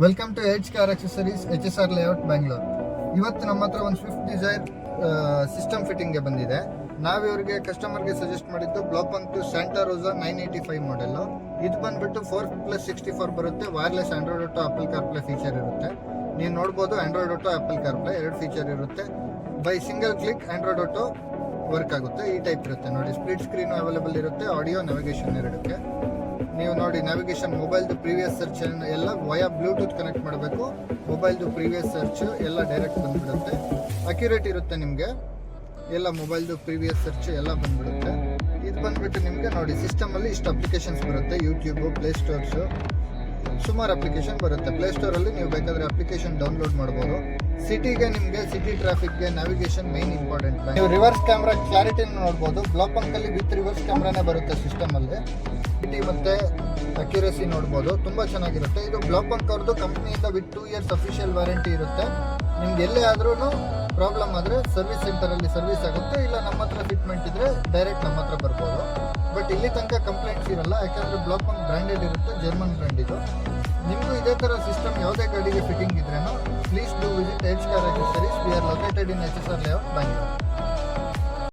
Welcome to H car accessories HSR layout Bangalore. ಇವತ್ತು ನಮ್ಮ ಹತ್ರ ಒಂದು ಸ್ವಿಫ್ಟ್ ಡಿಸೈರ್ ಸಿಸ್ಟಮ್ ಫಿಟ್ಟಿಂಗ್ಗೆ ಬಂದಿದೆ. ನಾವು ಇವರಿಗೆ ಕಸ್ಟಮರ್ಗೆ ಸಜೆಸ್ಟ್ ಮಾಡಿದ್ದು ಬ್ಲಾಪಂಕ್ ಸ್ಯಾಂಟಾ ರೋಸಾ 985 ಮಾಡೆಲ್ಲು. ಇದು ಬಂದ್ಬಿಟ್ಟು 4+64 ಬರುತ್ತೆ. Wireless Android auto apple CarPlay feature ಇರುತ್ತೆ. ನೀವು ನೋಡ್ಬೋದು, ಆಂಡ್ರಾಯ್ಡ್ ಆಟೋ ಆಪಲ್ ಕಾರ್ಪ್ಲೇ ಎರಡು ಫೀಚರ್ ಇರುತ್ತೆ. By single click Android auto work ಆಗುತ್ತೆ. ಈ ಟೈಪ್ ಇರುತ್ತೆ ನೋಡಿ. ಸ್ಪ್ಲಿಟ್ ಸ್ಕ್ರೀನ್ ಅವೈಲೇಬಲ್ ಇರುತ್ತೆ. ಆಡಿಯೋ ನ್ಯಾವಿಗೇಷನ್ ಎರಡಕ್ಕೆ. ನೀವು ನೋಡಿ, ನ್ಯಾವಿಗೇಷನ್ ಮೊಬೈಲ್ದು ಪ್ರೀವಿಯಸ್ ಸರ್ಚ್ ಎಲ್ಲ ವಯಾ ಬ್ಲೂಟೂತ್ ಕನೆಕ್ಟ್ ಮಾಡಬೇಕು. ಮೊಬೈಲ್ದು ಪ್ರೀವಿಯಸ್ ಸರ್ಚ್ ಎಲ್ಲ ಡೈರೆಕ್ಟ್ ಬಂದ್ಬಿಡುತ್ತೆ. ಅಕ್ಯುರೇಟ್ ಇರುತ್ತೆ ನಿಮಗೆ. ಎಲ್ಲ ಮೊಬೈಲ್ದು ಪ್ರೀವಿಯಸ್ ಸರ್ಚ್ ಎಲ್ಲ ಬಂದ್ಬಿಡುತ್ತೆ. ಇದು ಬಂದ್ಬಿಟ್ಟು ನಿಮಗೆ ನೋಡಿ, ಸಿಸ್ಟಮಲ್ಲಿ ಇಷ್ಟು ಅಪ್ಲಿಕೇಶನ್ಸ್ ಬರುತ್ತೆ. ಯೂಟ್ಯೂಬು, ಪ್ಲೇಸ್ಟೋರ್ಸು, ಸುಮಾರು ಅಪ್ಲಿಕೇಶನ್ ಬರುತ್ತೆ. ಪ್ಲೇಸ್ಟೋರಲ್ಲಿ ನೀವು ಬೇಕಾದರೆ ಅಪ್ಲಿಕೇಶನ್ ಡೌನ್ಲೋಡ್ ಮಾಡ್ಬೋದು. ಸಿಟಿಗೆ ನಿಮಗೆ ಸಿಟಿ ಟ್ರಾಫಿಕ್ಗೆ ನ್ಯಾವಿಗೇಷನ್ ಮೇನ್ ಇಂಪಾರ್ಟೆಂಟ್. ನೀವು ರಿವರ್ಸ್ ಕ್ಯಾಮ್ರಾ ಕ್ಲಾರಿಟಿನ ನೋಡ್ಬೋದು. ಬ್ಲಾಪಂಕಲ್ಲಿ ವಿತ್ ರಿವರ್ಸ್ ಕ್ಯಾಮ್ರಾನೇ ಬರುತ್ತೆ ಸಿಸ್ಟಮಲ್ಲಿ. ಸಿಟಿ ಮತ್ತು ಅಕ್ಯುರಸಿ ನೋಡ್ಬೋದು, ತುಂಬ ಚೆನ್ನಾಗಿರುತ್ತೆ. ಇದು ಬ್ಲಾಪಂಕ್ ಅವ್ರದ್ದು ಕಂಪ್ನಿಯಿಂದ ವಿತ್ 2 years ಅಫಿಷಿಯಲ್ ವಾರಂಟಿ ಇರುತ್ತೆ. ನಿಮ್ಗೆ ಎಲ್ಲೇ ಆದ್ರೂ ಪ್ರಾಬ್ಲಮ್ ಆದರೆ ಸರ್ವಿಸ್ ಸೆಂಟರಲ್ಲಿ ಸರ್ವಿಸ್ ಆಗುತ್ತೆ. ಇಲ್ಲ ನಮ್ಮ ಹತ್ರ ಫಿಟ್ಮೆಂಟ್ ಇದ್ದರೆ ಡೈರೆಕ್ಟ್ ನಮ್ಮ ಹತ್ರ ಬರ್ಬೋದು. ಬಟ್ ಇಲ್ಲಿ ತನಕ ಕಂಪ್ಲೇಂಟ್ಸ್ ಇರಲ್ಲ, ಯಾಕಂದರೆ ಬ್ಲಾಪಂಕ್ ಬ್ರ್ಯಾಂಡೆಡ್ ಇರುತ್ತೆ, ಜರ್ಮನ್ ಬ್ರ್ಯಾಂಡ್ ಇದು. ನಿಮಗೂ ಇದೇ ಥರ ಸಿಸ್ಟಮ್ ಯಾವುದೇ ಗಾಡಿಗೆ ಫಿಟ್ಟಿಂಗ್ ಇದ್ರೇನು, please do visit H car accessories. We are located in HSR layout Bangalore.